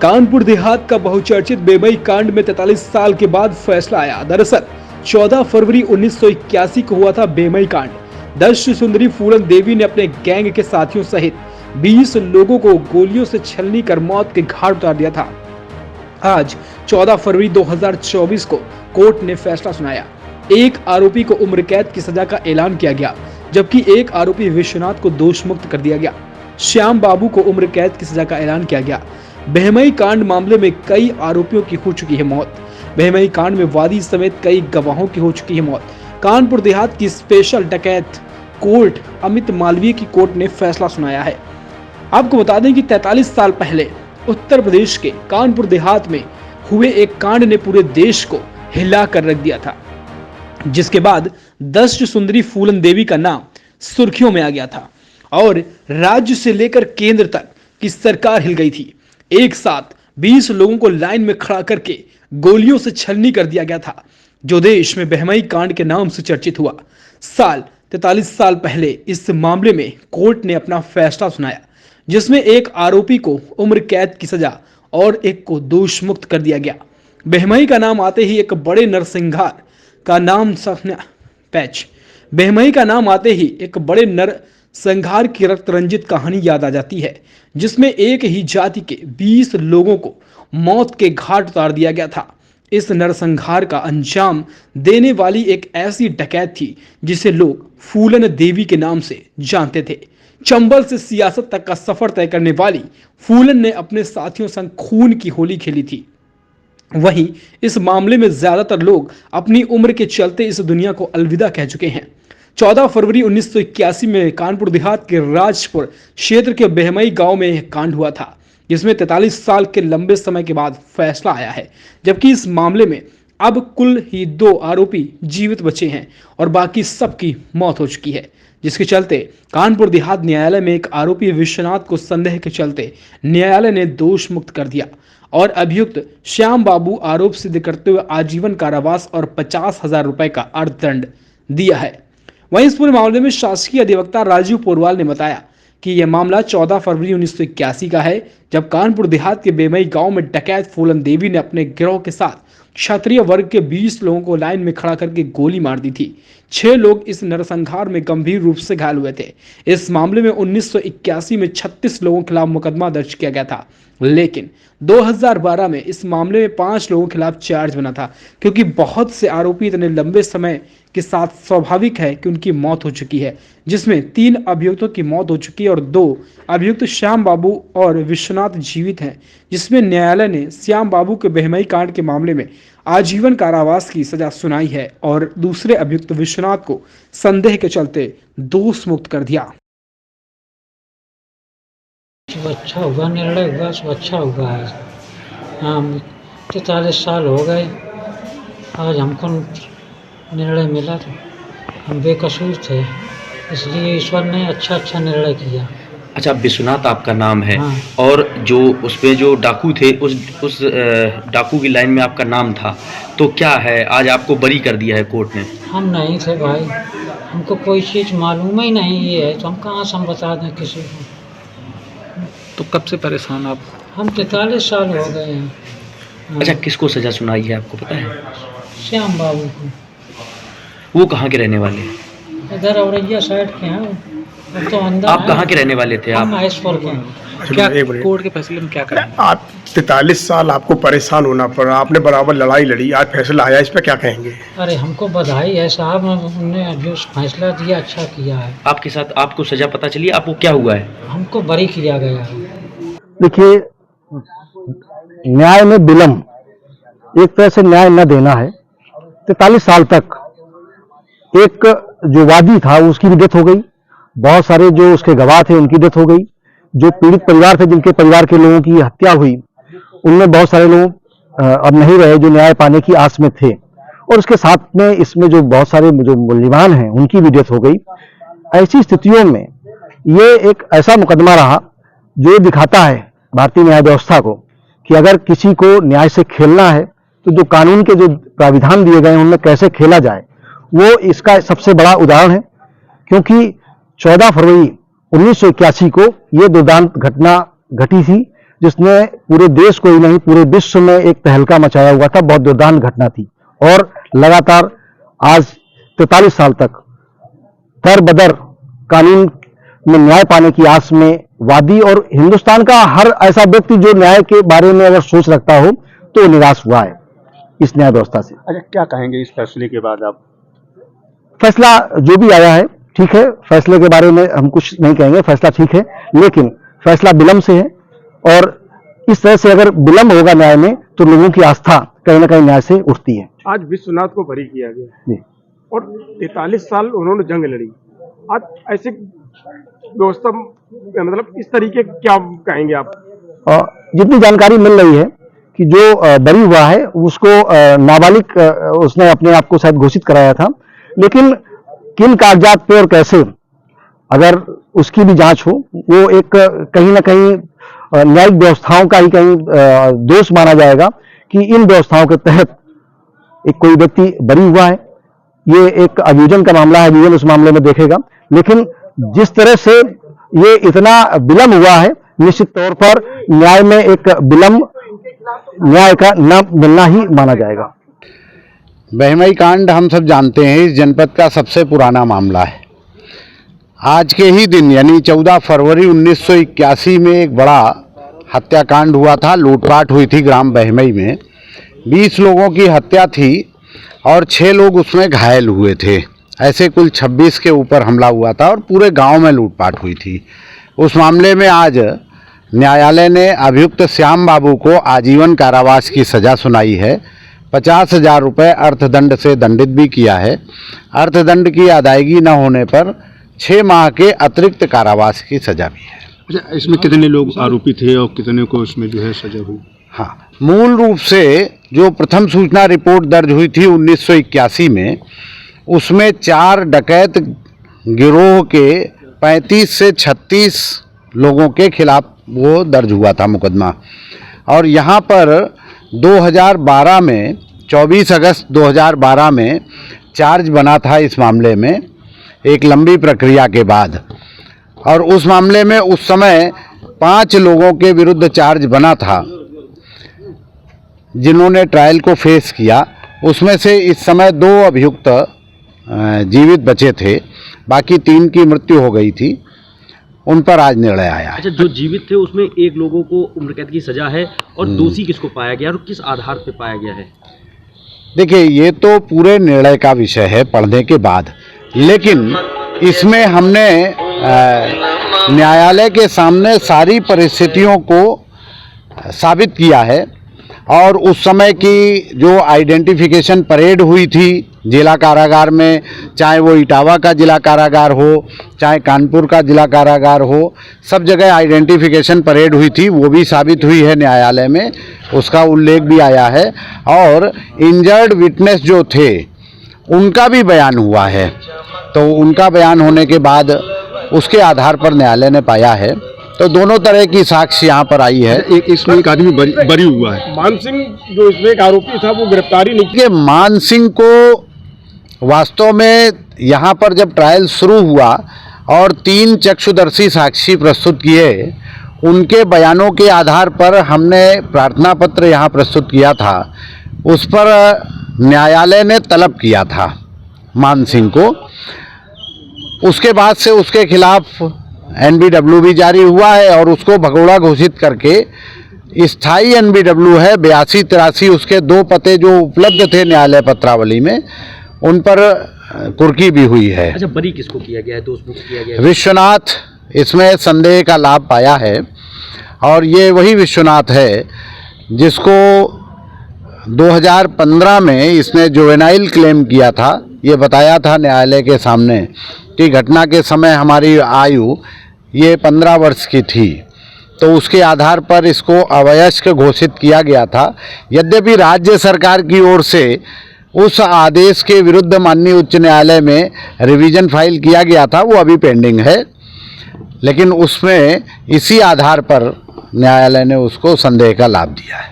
कानपुर देहात का बहुचर्चित बेमई कांड में 43 साल के बाद फैसला आया। दरअसल 14 फरवरी 1981 को हुआ था बेमई कांड। दक्ष सुंदरी फूलन देवी ने अपने गैंग के साथियों सहित 20 लोगों को गोलियों से छलनी कर मौत के घाट उतार दिया था। आज 14 फरवरी 2024 को कोर्ट ने फैसला सुनाया। एक आरोपी को उम्र कैद की सजा का ऐलान किया गया, जबकि एक आरोपी विश्वनाथ को दोष मुक्त कर दिया गया। श्याम बाबू को उम्र कैद की सजा का ऐलान किया गया। बेमई कांड मामले में कई आरोपियों की हो चुकी है मौत। बेमई कांड में वादी समेत कई गवाहों की हो चुकी है मौत। कानपुर देहात की स्पेशल डकैत कोर्ट अमित मालवीय की कोर्ट ने फैसला सुनाया है। आपको बता दें कि 43 साल पहले उत्तर प्रदेश के कानपुर देहात में हुए एक कांड ने पूरे देश को हिला कर रख दिया था, जिसके बाद दक्ष सुंदरी फूलन देवी का नाम सुर्खियों में आ गया था और राज्य से लेकर केंद्र तक की सरकार हिल गई थी। एक साथ 20 लोगों को लाइन में खड़ा करके गोलियों से छलनी कर दिया गया था, जो देश में बेमई कांड के नाम से चर्चित हुआ। 43 साल पहले इस मामले में कोर्ट ने अपना फैसला सुनाया, जिसमें एक आरोपी को उम्र कैद की सजा और एक को दोष मुक्त कर दिया गया। बेमई का नाम आते ही एक बड़े नरसंहार का नाम बेमई का नाम आते ही एक बड़े नरसंहार की रक्त रंजित कहानी याद आ जाती है, जिसमें एक ही जाति के 20 लोगों को मौत के घाट उतार दिया गया था। इस नरसंहार का अंजाम देने वाली एक ऐसी डकैत थी जिसे लोग फूलन देवी के नाम से जानते थे। चंबल से सियासत तक का सफर तय करने वाली फूलन ने अपने साथियों संग खून की होली खेली थी। वहीं इस मामले में ज्यादातर लोग अपनी उम्र के चलते इस दुनिया को अलविदा कह चुके हैं। 14 फरवरी 1981 में कानपुर देहात के राजपुर क्षेत्र के बेमई गांव में एक कांड हुआ था, जिसमें 43 साल के लंबे समय के बाद फैसला आया है। जबकि इस मामले में अब कुल ही 2 आरोपी जीवित बचे हैं और बाकी सबकी मौत हो चुकी है, जिसके चलते कानपुर देहात न्यायालय में एक आरोपी विश्वनाथ को संदेह के चलते न्यायालय ने दोष मुक्त कर दिया और अभियुक्त श्याम बाबू आरोप सिद्ध करते हुए आजीवन कारावास और 50,000 रुपए का अर्थदंड दिया है। वहीं इस पूरे मामले में शासकीय अधिवक्ता राजीव पोरवाल ने बताया कि यह मामला 14 फरवरी 1981 का है, जब कानपुर देहात के बेमई गांव में डकैत फूलन देवी ने अपने गिरोह के साथ क्षत्रिय वर्ग के 20 लोगों को लाइन में खड़ा करके गोली मार दी थी। 6 लोग इस नरसंहार में गंभीर रूप से घायल हुए थे। इस मामले में 1981 में 36 लोगों के खिलाफ मुकदमा दर्ज किया गया था, लेकिन 2012 में इस मामले में 5 लोगों के खिलाफ चार्ज बना था, क्योंकि बहुत से आरोपी इतने लंबे समय के साथ स्वाभाविक है कि उनकी मौत हो चुकी है, जिसमें 3 अभियुक्तों की मौत हो चुकी है और 2 अभियुक्त श्याम बाबू और विश्वनाथ जीवित हैं, जिसमें न्यायालय ने श्याम बाबू के बेमई कांड के मामले में आजीवन कारावास की सजा सुनाई है और दूसरे अभियुक्त विश्वनाथ को संदेह के चलते दोष मुक्त कर दिया। अच्छा हुआ, निर्णय हुआ सो अच्छा हुआ है। हाँ, 43 साल हो गए, आज हमको निर्णय मिला तो हम बेकसूर थे, इसलिए ईश्वर ने अच्छा निर्णय किया। अच्छा, विश्वनाथ आपका नाम है। हाँ। और जो उसपे जो डाकू थे उस डाकू की लाइन में आपका नाम था, तो क्या है आज आपको बरी कर दिया है कोर्ट ने? हम नहीं थे भाई, हमको कोई चीज़ मालूम ही नहीं ये है, तो हम कहाँ से हम बता दें किसी को। तो कब से परेशान आप? हम 43 साल हो गए हैं। अच्छा, किसको सजा सुनाई है आपको पता है? श्याम बाबू को। वो कहाँ के रहने वाले हैं? इधर औरैया साइड के हैं। तो अंदर आप कहाँ के रहने वाले थे? हम आप महेशपुर के। क्या कोर्ट के फैसले में क्या करें? आप 43 साल आपको परेशान होना पड़ा, आपने बराबर लड़ाई लड़ी, आज फैसला आया, इस पर क्या कहेंगे? अरे हमको बधाई है साहब, उन्होंने जो फैसला दिया अच्छा किया है। आपके साथ आपको सजा पता चली, आपको क्या हुआ है? हमको बरी किया गया है। देखिए, न्याय में विलम्ब एक तरह से न्याय न देना है। 43 साल तक एक जो वादी था उसकी भी डेथ हो गई, बहुत सारे जो उसके गवाह थे उनकी डेथ हो गई, जो पीड़ित परिवार थे जिनके परिवार के लोगों की हत्या हुई उनमें बहुत सारे लोग अब नहीं रहे जो न्याय पाने की आस में थे, और उसके साथ में इसमें जो बहुत सारे जो मूल्यवान हैं उनकी भी डेथ हो गई। ऐसी स्थितियों में ये एक ऐसा मुकदमा रहा जो ये दिखाता है भारतीय न्याय व्यवस्था को कि अगर किसी को न्याय से खेलना है तो जो कानून के जो प्राविधान दिए गए हैं उनमें कैसे खेला जाए, वो इसका सबसे बड़ा उदाहरण है। क्योंकि 14 फरवरी 1981 को ये दुर्दांत घटना घटी थी, जिसने पूरे देश को ही नहीं पूरे विश्व में एक तहलका मचाया हुआ था। बहुत दुर्दांत घटना थी और लगातार आज 43 साल तक दर बदर कानून में न्याय पाने की आस में वादी और हिंदुस्तान का हर ऐसा व्यक्ति जो न्याय के बारे में अगर सोच रखता हो तो वो निराश हुआ है इस न्याय व्यवस्था से। अच्छा, क्या कहेंगे इस फैसले के बाद आप? फैसला जो भी आया है ठीक है, फैसले के बारे में हम कुछ नहीं कहेंगे, फैसला ठीक है, लेकिन फैसला विलंब से है और इस तरह से अगर विलंब होगा न्याय में तो लोगों की आस्था कहीं ना कहीं न्याय से उठती है। आज विश्वनाथ को बरी किया गया जी। और 43 साल उन्होंने जंग लड़ी। आज ऐसे व्यवस्था मतलब इस तरीके क्या कहेंगे आप? जितनी जानकारी मिल रही है कि जो बरी हुआ है उसको नाबालिग उसने अपने आप को शायद घोषित कराया था, लेकिन किन कागजात पे और कैसे अगर उसकी भी जांच हो, वो एक कहीं ना कहीं न्यायिक व्यवस्थाओं का ही कहीं दोष माना जाएगा कि इन व्यवस्थाओं के तहत एक कोई व्यक्ति बरी हुआ है। ये एक अभियोजन का मामला है, अभियोजन उस मामले में देखेगा, लेकिन जिस तरह से ये इतना विलंब हुआ है निश्चित तौर पर न्याय में एक विलंब न्याय का न मिलना ही माना जाएगा। बहमई कांड हम सब जानते हैं इस जनपद का सबसे पुराना मामला है। आज के ही दिन यानी 14 फरवरी 1981 में एक बड़ा हत्याकांड हुआ था, लूटपाट हुई थी ग्राम बहमई में। 20 लोगों की हत्या थी और 6 लोग उसमें घायल हुए थे। ऐसे कुल 26 के ऊपर हमला हुआ था और पूरे गांव में लूटपाट हुई थी। उस मामले में आज न्यायालय ने अभियुक्त श्याम बाबू को आजीवन कारावास की सज़ा सुनाई है। 50,000 रुपये अर्थदंड से दंडित भी किया है। अर्थदंड की अदायगी न होने पर 6 माह के अतिरिक्त कारावास की सज़ा भी है। अच्छा, इसमें कितने लोग आरोपी थे और कितने को इसमें जो है सजा हुई? हाँ, मूल रूप से जो प्रथम सूचना रिपोर्ट दर्ज हुई थी 1981 में, उसमें 4 डकैत गिरोह के 35 से 36 लोगों के खिलाफ वो दर्ज हुआ था मुकदमा। और यहाँ पर 2012 में 24 अगस्त 2012 में चार्ज बना था इस मामले में एक लंबी प्रक्रिया के बाद। और उस मामले में उस समय 5 लोगों के विरुद्ध चार्ज बना था जिन्होंने ट्रायल को फेस किया। उसमें से इस समय 2 अभियुक्त जीवित बचे थे, बाकी 3 की मृत्यु हो गई थी। उन पर आज निर्णय आया है। अच्छा, जो जीवित थे उसमें 1 लोगों को उम्र कैद की सजा है और दोषी किसको पाया गया और किस आधार पर पाया गया है? देखिए, ये तो पूरे निर्णय का विषय है पढ़ने के बाद, लेकिन इसमें हमने न्यायालय के सामने सारी परिस्थितियों को साबित किया है। और उस समय की जो आइडेंटिफिकेशन परेड हुई थी जिला कारागार में, चाहे वो इटावा का जिला कारागार हो चाहे कानपुर का जिला कारागार हो, सब जगह आइडेंटिफिकेशन परेड हुई थी, वो भी साबित हुई है न्यायालय में, उसका उल्लेख भी आया है। और इंजर्ड विटनेस जो थे उनका भी बयान हुआ है, तो उनका बयान होने के बाद उसके आधार पर न्यायालय ने पाया है। तो दोनों तरह की साक्ष्य यहाँ पर आई है। इसमें एक आदमी बरी हुआ है, मान सिंह जो इसमें एक आरोपी था वो गिरफ्तारी नहीं की। मान सिंह को वास्तव में यहाँ पर जब ट्रायल शुरू हुआ और 3 चक्षुदर्शी साक्षी प्रस्तुत किए, उनके बयानों के आधार पर हमने प्रार्थना पत्र यहाँ प्रस्तुत किया था। उस पर न्यायालय ने तलब किया था मान सिंह को। उसके बाद से उसके खिलाफ NBW भी जारी हुआ है और उसको भगोड़ा घोषित करके स्थायी NBW है 82-83, उसके 2 पते जो उपलब्ध थे न्यायालय पत्रावली में, उन पर कुर्की भी हुई है। अच्छा, बरी किसको किया गया है, दोष मुक्त किया गया है? विश्वनाथ इसमें संदेह का लाभ पाया है और ये वही विश्वनाथ है जिसको 2015 में इसने जुवेनाइल क्लेम किया था। ये बताया था न्यायालय के सामने कि घटना के समय हमारी आयु ये 15 वर्ष की थी, तो उसके आधार पर इसको अवयस्क घोषित किया गया था। यद्यपि राज्य सरकार की ओर से उस आदेश के विरुद्ध माननीय उच्च न्यायालय में रिवीजन फाइल किया गया था, वो अभी पेंडिंग है, लेकिन उसमें इसी आधार पर न्यायालय ने उसको संदेह का लाभ दिया है।